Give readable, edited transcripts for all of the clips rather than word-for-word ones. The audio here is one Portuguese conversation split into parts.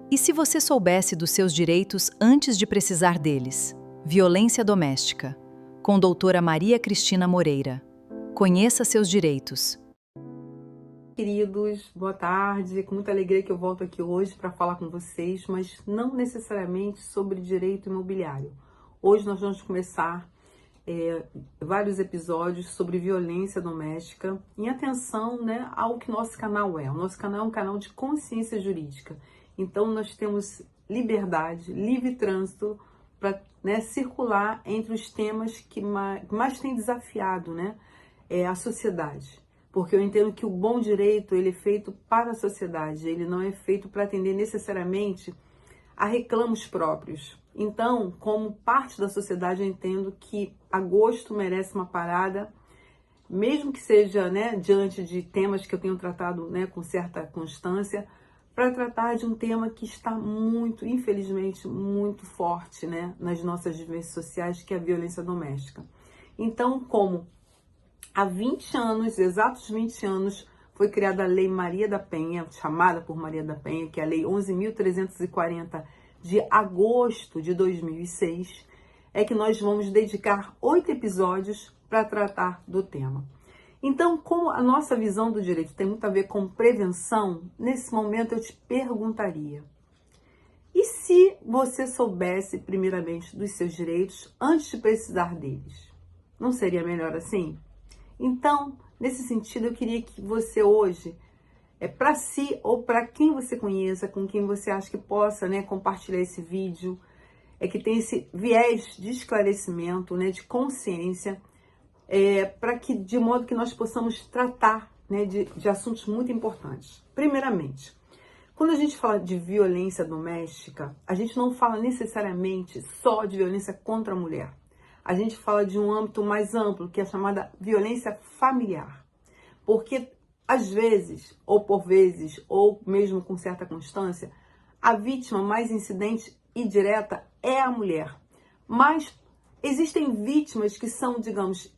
E se você soubesse dos seus direitos antes de precisar deles? Violência doméstica, com doutora Maria Cristina Moreira. Conheça seus direitos. Queridos, boa tarde. Com muita alegria que eu volto aqui hoje para falar com vocês, mas não necessariamente sobre direito imobiliário. Hoje nós vamos começar vários episódios sobre violência doméstica, em atenção, né, ao que nosso canal é. O nosso canal é um canal de consciência jurídica. Então nós temos liberdade, livre trânsito para, né, circular entre os temas que mais têm desafiado, né, a sociedade. Porque eu entendo que o bom direito, ele é feito para a sociedade, ele não é feito para atender necessariamente a reclamos próprios. Então, como parte da sociedade, eu entendo que agosto merece uma parada, mesmo que seja, né, diante de temas que eu tenho tratado, né, com certa constância, para tratar de um tema que está muito, infelizmente, muito forte, né, nas nossas vivências sociais, que é a violência doméstica. Então, como há 20 anos, exatos 20 anos, foi criada a Lei Maria da Penha, chamada por Maria da Penha, que é a Lei 11.340 de agosto de 2006, é que nós vamos dedicar 8 episódios para tratar do tema. Então, como a nossa visão do direito tem muito a ver com prevenção, nesse momento eu te perguntaria: e se você soubesse primeiramente dos seus direitos antes de precisar deles? Não seria melhor assim? Então, nesse sentido, eu queria que você hoje, para si ou para quem você conheça, com quem você acha que possa, né, compartilhar esse vídeo, que tem esse viés de esclarecimento, né, de consciência, para que, de modo que nós possamos tratar, né, de assuntos muito importantes. Primeiramente, quando a gente fala de violência doméstica, a gente não fala necessariamente só de violência contra a mulher. A gente fala de um âmbito mais amplo, que é a chamada violência familiar. Porque, às vezes, ou por vezes, ou mesmo com certa constância, a vítima mais incidente e direta é a mulher. Mas existem vítimas que são, digamos,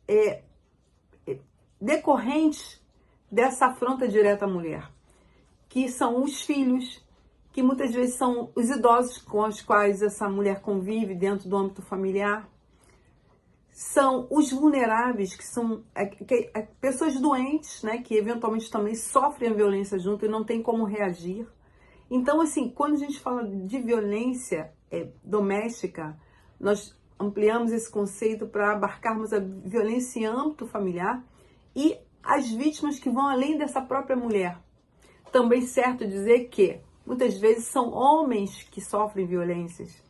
decorrentes dessa afronta direta à mulher, que são os filhos, que muitas vezes são os idosos com os quais essa mulher convive dentro do âmbito familiar. São os vulneráveis, que são pessoas doentes, né, que eventualmente também sofrem a violência junto e não tem como reagir. Então, assim, quando a gente fala de violência doméstica, nós ampliamos esse conceito para abarcarmos a violência em âmbito familiar e as vítimas que vão além dessa própria mulher. Também é certo dizer que muitas vezes são homens que sofrem violências,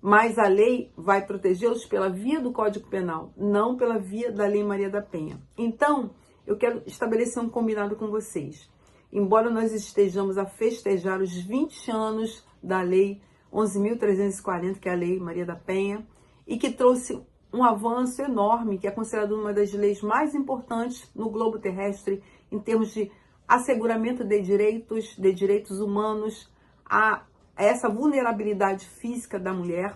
mas a lei vai protegê-los pela via do Código Penal, não pela via da Lei Maria da Penha. Então, eu quero estabelecer um combinado com vocês. Embora nós estejamos a festejar os 20 anos da Lei 11.340, que é a Lei Maria da Penha, e que trouxe um avanço enorme, que é considerado uma das leis mais importantes no globo terrestre em termos de asseguramento de direitos humanos, a essa vulnerabilidade física da mulher.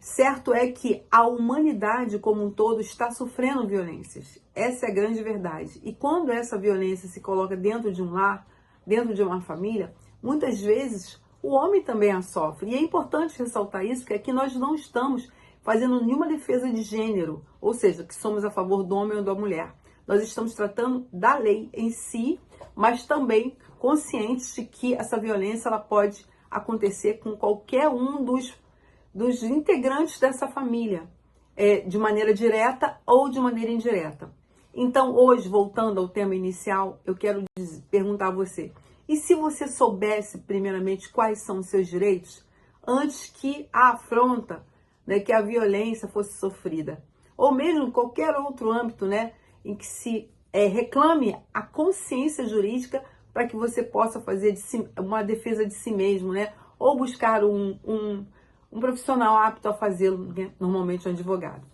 Certo é que a humanidade como um todo está sofrendo violências. Essa é a grande verdade. E quando essa violência se coloca dentro de um lar, dentro de uma família, muitas vezes o homem também a sofre. E é importante ressaltar isso, porque aqui nós não estamos fazendo nenhuma defesa de gênero, ou seja, que somos a favor do homem ou da mulher. Nós estamos tratando da lei em si, mas também conscientes de que essa violência ela pode acontecer com qualquer um dos integrantes dessa família, de maneira direta ou de maneira indireta. Então, hoje, voltando ao tema inicial, eu quero perguntar a você: e se você soubesse, primeiramente, quais são os seus direitos, antes que a afronta, né, que a violência fosse sofrida? Ou mesmo qualquer outro âmbito, né, em que se reclame a consciência jurídica para que você possa fazer uma defesa de si mesmo, né? Ou buscar um profissional apto a fazê-lo, né? Normalmente um advogado.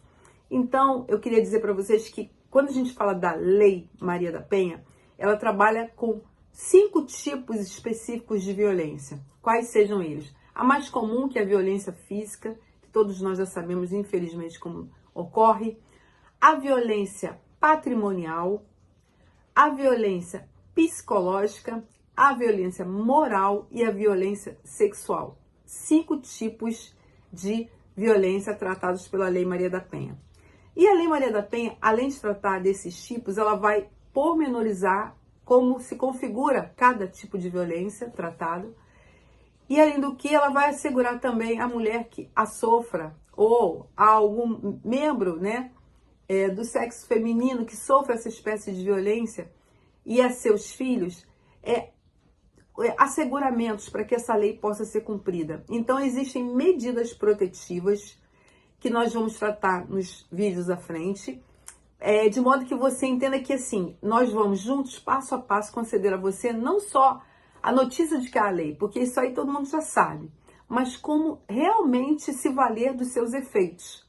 Então, eu queria dizer para vocês que quando a gente fala da Lei Maria da Penha, ela trabalha com 5 tipos específicos de violência. Quais sejam eles? A mais comum, que é a violência física, que todos nós já sabemos, infelizmente, como ocorre. A violência patrimonial, a violência psicológica a violência moral e a violência sexual. 5 tipos de violência tratados pela Lei Maria da Penha. E a Lei Maria da Penha, além de tratar desses tipos, ela vai pormenorizar como se configura cada tipo de violência tratado. E além do que, ela vai assegurar também a mulher que a sofra, ou a algum membro, né, do sexo feminino que sofra essa espécie de violência, e a seus filhos, asseguramentos para que essa lei possa ser cumprida. Então, existem medidas protetivas que nós vamos tratar nos vídeos à frente, de modo que você entenda que, assim, nós vamos juntos, passo a passo, conceder a você não só a notícia de que há a lei, porque isso aí todo mundo já sabe, mas como realmente se valer dos seus efeitos,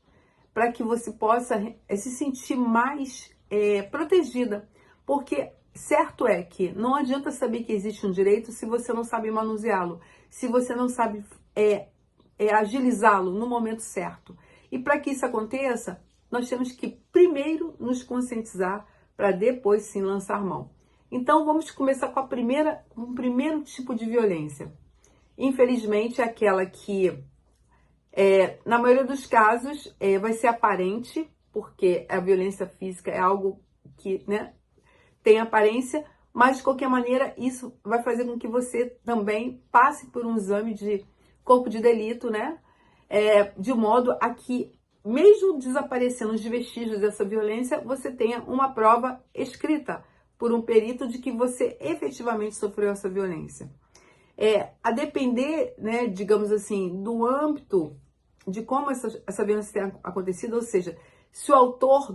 para que você possa se sentir mais protegida, porque certo é que não adianta saber que existe um direito se você não sabe manuseá-lo, se você não sabe agilizá-lo no momento certo. E para que isso aconteça, nós temos que primeiro nos conscientizar para depois sim lançar mão. Então vamos começar com o primeiro tipo de violência. Infelizmente é aquela que, na maioria dos casos, vai ser aparente, porque a violência física é algo que, né, tem aparência, mas de qualquer maneira isso vai fazer com que você também passe por um exame de corpo de delito, né? De modo a que, mesmo desaparecendo os vestígios dessa violência, você tenha uma prova escrita por um perito de que você efetivamente sofreu essa violência. A depender, né, digamos assim, do âmbito de como essa violência tem acontecido, ou seja, se o autor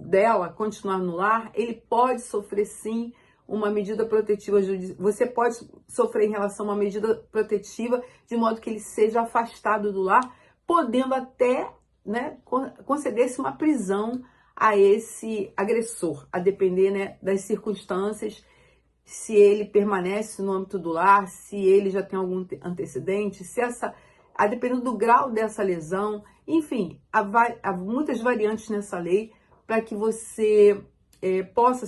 dela continuar no lar, ele pode sofrer sim uma medida protetiva judicial. Você pode sofrer em relação a uma medida protetiva de modo que ele seja afastado do lar, podendo até, né, conceder-se uma prisão a esse agressor, a depender, né, das circunstâncias, se ele permanece no âmbito do lar, se ele já tem algum antecedente, a depender do grau dessa lesão, enfim, há muitas variantes nessa lei para que você possa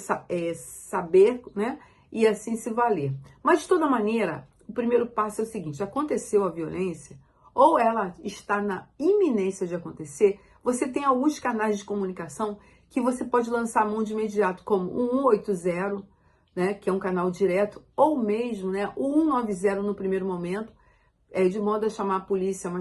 saber, né, e assim se valer. Mas, de toda maneira, o primeiro passo é o seguinte: aconteceu a violência, ou ela está na iminência de acontecer, você tem alguns canais de comunicação que você pode lançar a mão de imediato, como o 180, né, que é um canal direto, ou mesmo, né, o 190 no primeiro momento, de modo a chamar a polícia,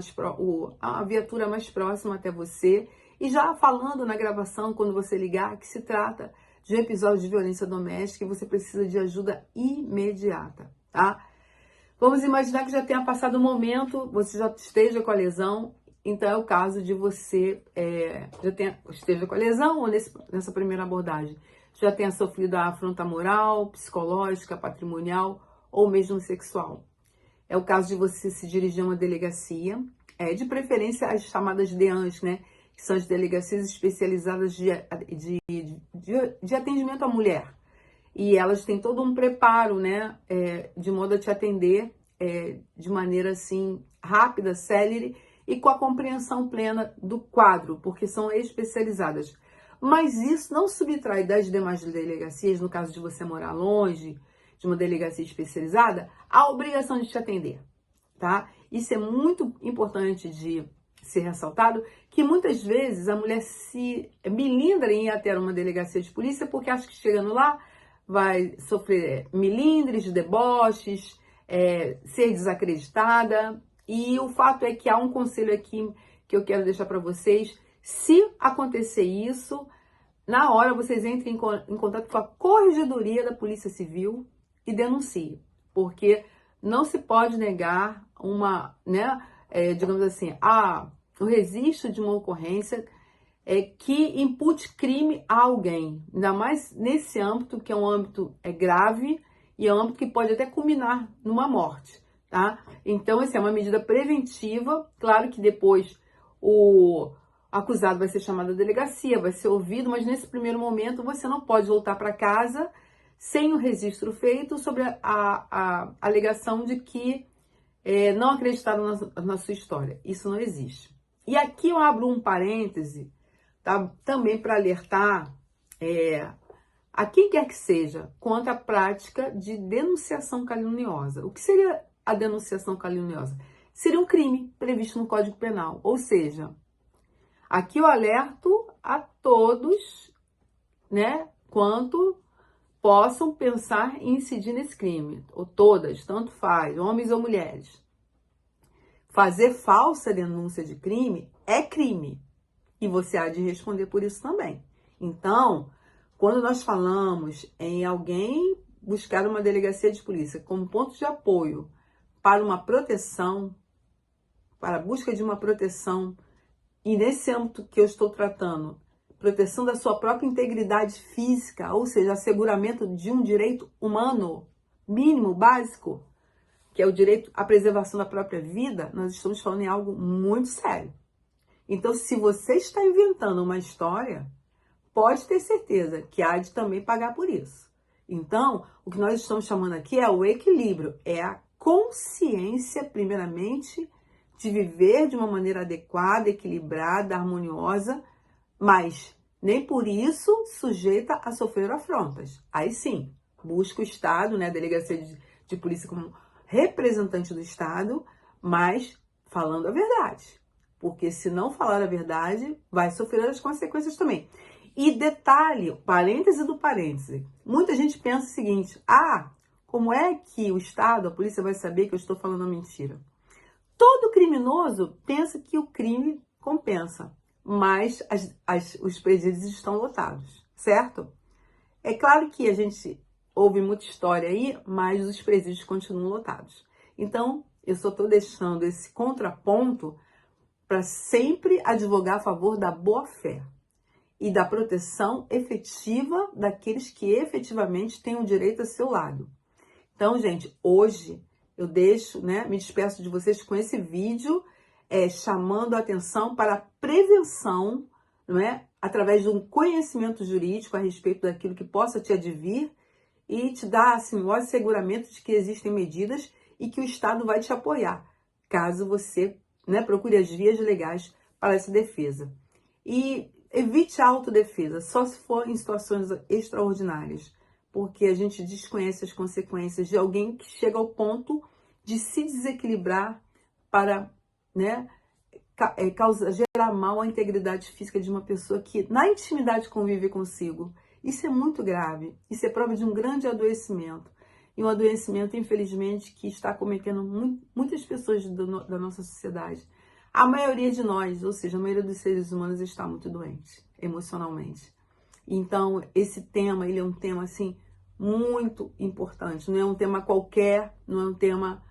a viatura mais próxima até você, e já falando na gravação, quando você ligar, que se trata de um episódio de violência doméstica e você precisa de ajuda imediata, tá? Vamos imaginar que já tenha passado o momento, você já esteja com a lesão, então é o caso de você esteja com a lesão ou nessa primeira abordagem já tenha sofrido a afronta moral, psicológica, patrimonial ou mesmo sexual. É o caso de você se dirigir a uma delegacia, de preferência as chamadas DEANs, né, que são as delegacias especializadas de atendimento à mulher. E elas têm todo um preparo, né, de modo a te atender de maneira assim rápida, célere e com a compreensão plena do quadro, porque são especializadas. Mas isso não subtrai das demais delegacias, no caso de você morar longe de uma delegacia especializada, a obrigação de te atender, tá? Isso é muito importante de ser ressaltado, que muitas vezes a mulher se melindra em ir até uma delegacia de polícia porque acha que chegando lá vai sofrer melindres, deboches, ser desacreditada. E o fato é que há um conselho aqui que eu quero deixar para vocês. Se acontecer isso, na hora vocês entrem em contato com a Corregedoria da Polícia Civil e denunciem, porque não se pode negar digamos assim, o registro de uma ocorrência que impute crime a alguém, ainda mais nesse âmbito, que é um âmbito grave e é um âmbito que pode até culminar numa morte, tá? Então, essa é uma medida preventiva. Claro que depois o acusado vai ser chamado à delegacia, vai ser ouvido, mas nesse primeiro momento você não pode voltar para casa sem o registro feito sobre a alegação de que não acreditaram na sua história. Isso não existe. E aqui eu abro um parêntese, tá? Também para alertar a quem quer que seja, contra a prática de denunciação caluniosa. O que seria a denunciação caluniosa? Seria um crime previsto no Código Penal. Ou seja, aqui eu alerto a todos, né, quanto possam pensar em incidir nesse crime, ou todas, tanto faz, homens ou mulheres. Fazer falsa denúncia de crime é crime, e você há de responder por isso também. Então, quando nós falamos em alguém buscar uma delegacia de polícia como ponto de apoio para uma proteção, para a busca de uma proteção, e nesse âmbito que eu estou tratando, proteção da sua própria integridade física, ou seja, asseguramento de um direito humano mínimo, básico, que é o direito à preservação da própria vida, nós estamos falando em algo muito sério. Então, se você está inventando uma história, pode ter certeza que há de também pagar por isso. Então, o que nós estamos chamando aqui é o equilíbrio, é a consciência, primeiramente, de viver de uma maneira adequada, equilibrada, harmoniosa, mas nem por isso sujeita a sofrer afrontas. Aí sim, busca o Estado, né, a delegacia de polícia como representante do Estado, mas falando a verdade. Porque se não falar a verdade, vai sofrer as consequências também. E detalhe, parêntese do parêntese, muita gente pensa o seguinte, como é que o Estado, a polícia vai saber que eu estou falando mentira? Todo criminoso pensa que o crime compensa, mas os presídios estão lotados, certo? É claro que a gente ouve muita história aí, mas os presídios continuam lotados. Então, eu só estou deixando esse contraponto para sempre advogar a favor da boa-fé e da proteção efetiva daqueles que efetivamente têm o direito a seu lado. Então, gente, hoje eu deixo, né, me despeço de vocês com esse vídeo, chamando a atenção para a prevenção, não é? Através de um conhecimento jurídico a respeito daquilo que possa te advir e te dar, assim, o asseguramento de que existem medidas e que o Estado vai te apoiar, caso você, né, procure as vias legais para essa defesa. E evite a autodefesa, só se for em situações extraordinárias, porque a gente desconhece as consequências de alguém que chega ao ponto de se desequilibrar para, né, gerar mal à integridade física de uma pessoa que na intimidade convive consigo. Isso é muito grave, isso é prova de um grande adoecimento. E um adoecimento, infelizmente, que está cometendo muitas pessoas da nossa sociedade. A maioria de nós, ou seja, a maioria dos seres humanos está muito doente, emocionalmente. Então, esse tema, ele é um tema, assim, muito importante. Não é um tema qualquer, não é um tema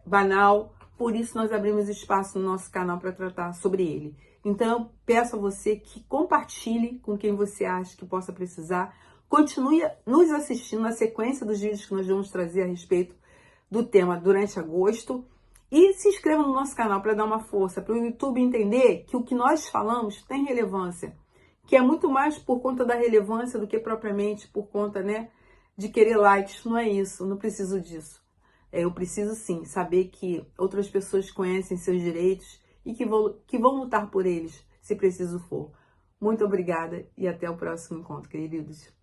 banal. Por isso, nós abrimos espaço no nosso canal para tratar sobre ele. Então, eu peço a você que compartilhe com quem você acha que possa precisar. Continue nos assistindo na sequência dos vídeos que nós vamos trazer a respeito do tema durante agosto. E se inscreva no nosso canal para dar uma força, para o YouTube entender que o que nós falamos tem relevância. Que é muito mais por conta da relevância do que propriamente por conta, né, de querer likes. Não é isso, não preciso disso. Eu preciso sim saber que outras pessoas conhecem seus direitos e que vão lutar por eles, se preciso for. Muito obrigada e até o próximo encontro, queridos.